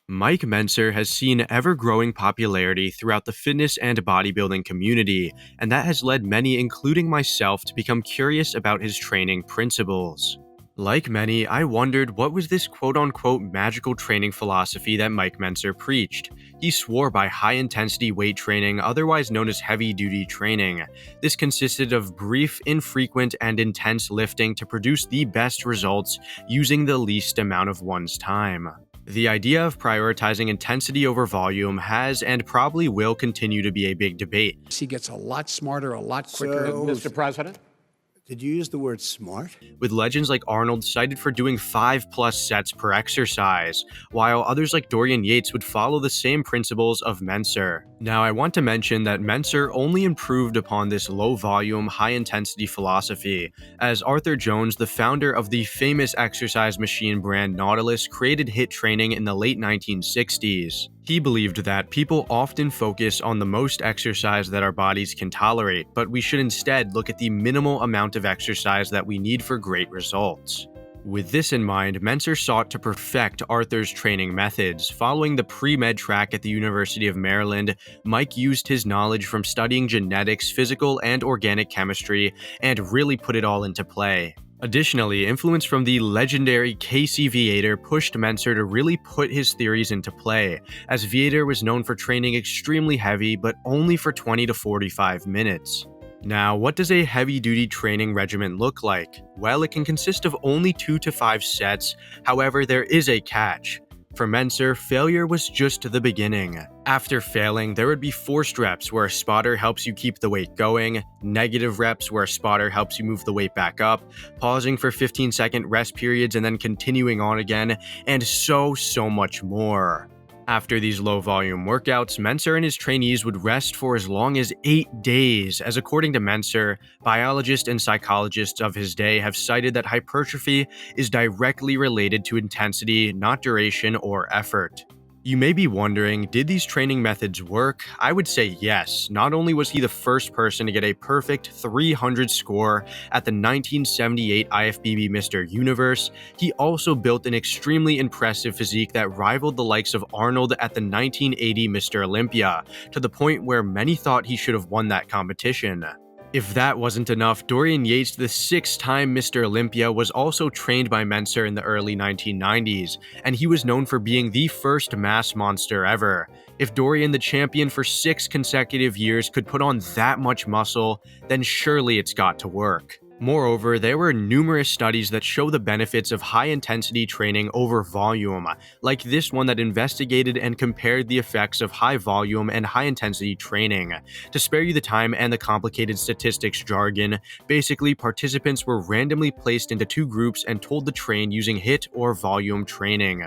Mike Mentzer has seen ever-growing popularity throughout the fitness and bodybuilding community, and that has led many, including myself, to become curious about his training principles. Like many, I wondered what was this quote-unquote magical training philosophy that Mike Mentzer preached. He swore by high-intensity weight training, otherwise known as heavy-duty training. This consisted of brief, infrequent, and intense lifting to produce the best results using the least amount of one's time. The idea of prioritizing intensity over volume has and probably will continue to be a big debate. He gets a lot smarter, a lot quicker. Mr. President? Did you use the word smart? With legends like Arnold cited for doing 5+ sets per exercise, while others like Dorian Yates would follow the same principles of Mentzer. Now, I want to mention that Mentzer only improved upon this low-volume, high-intensity philosophy, as Arthur Jones, the founder of the famous exercise machine brand Nautilus, created HIIT training in the late 1960s. He believed that people often focus on the most exercise that our bodies can tolerate, but we should instead look at the minimal amount of exercise that we need for great results. With this in mind, Mentzer sought to perfect Arthur's training methods. Following the pre-med track at the University of Maryland, Mike used his knowledge from studying genetics, physical and organic chemistry, and really put it all into play. Additionally, influence from the legendary Casey Viator pushed Mentzer to really put his theories into play, as Viator was known for training extremely heavy but only for 20 to 45 minutes. Now, what does a heavy-duty training regimen look like? Well, it can consist of only 2 to 5 sets, however, there is a catch. For Mentzer, failure was just the beginning. After failing, there would be forced reps where a spotter helps you keep the weight going, negative reps where a spotter helps you move the weight back up, pausing for 15-second rest periods and then continuing on again, and so much more. After these low-volume workouts, Mentzer and his trainees would rest for as long as 8 days, as according to Mentzer, biologists and psychologists of his day have cited that hypertrophy is directly related to intensity, not duration or effort. You may be wondering, did these training methods work? I would say yes. Not only was he the first person to get a perfect 300 score at the 1978 IFBB Mr. Universe, he also built an extremely impressive physique that rivaled the likes of Arnold at the 1980 Mr. Olympia, to the point where many thought he should have won that competition. If that wasn't enough, Dorian Yates, the 6-time Mr. Olympia, was also trained by Mentzer in the early 1990s, and he was known for being the first mass monster ever. If Dorian, the champion for 6 consecutive years, could put on that much muscle, then surely it's got to work. Moreover, there were numerous studies that show the benefits of high-intensity training over volume, like this one that investigated and compared the effects of high-volume and high-intensity training. To spare you the time and the complicated statistics jargon, basically participants were randomly placed into 2 groups and told to train using HIIT or volume training.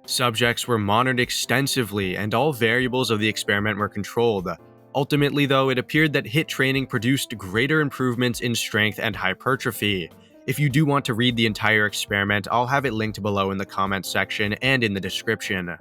Subjects were monitored extensively, and all variables of the experiment were controlled. Ultimately, though, it appeared that HIIT training produced greater improvements in strength and hypertrophy. If you do want to read the entire experiment, I'll have it linked below in the comments section and in the description.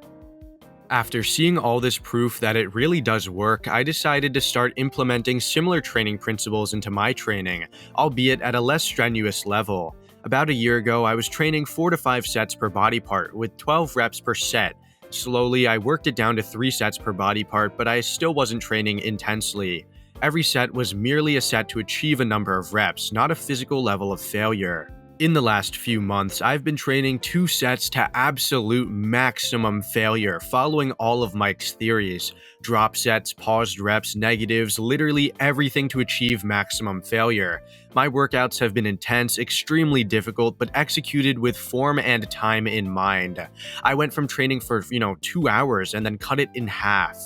After seeing all this proof that it really does work, I decided to start implementing similar training principles into my training, albeit at a less strenuous level. About a year ago, I was training 4 to 5 sets per body part, with 12 reps per set. Slowly, I worked it down to 3 sets per body part, but I still wasn't training intensely. Every set was merely a set to achieve a number of reps, not a physical level of failure. In the last few months, I've been training 2 sets to absolute maximum failure, following all of Mike's theories. Drop sets, paused reps, negatives, literally everything to achieve maximum failure. My workouts have been intense, extremely difficult, but executed with form and time in mind. I went from training for, 2 hours and then cut it in half.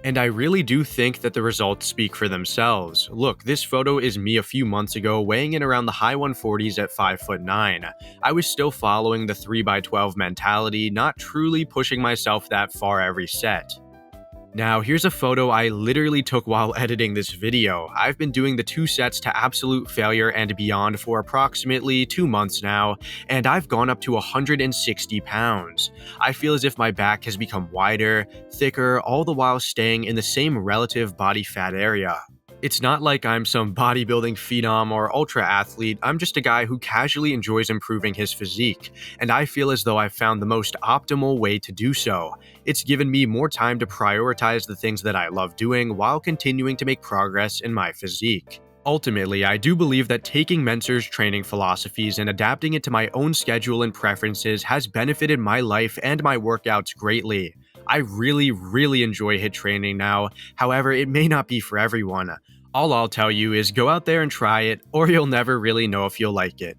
And I really do think that the results speak for themselves. Look, this photo is me a few months ago, weighing in around the high 140s at 5'9". I was still following the 3x12 mentality, not truly pushing myself that far every set. Now, here's a photo I literally took while editing this video. I've been doing the 2 sets to absolute failure and beyond for approximately 2 months now, and I've gone up to 160 pounds. I feel as if my back has become wider, thicker, all the while staying in the same relative body fat area. It's not like I'm some bodybuilding phenom or ultra athlete, I'm just a guy who casually enjoys improving his physique, and I feel as though I've found the most optimal way to do so. It's given me more time to prioritize the things that I love doing while continuing to make progress in my physique. Ultimately, I do believe that taking Mentzer's training philosophies and adapting it to my own schedule and preferences has benefited my life and my workouts greatly. I really enjoy HIIT training now, however, it may not be for everyone. All I'll tell you is go out there and try it, or you'll never really know if you'll like it.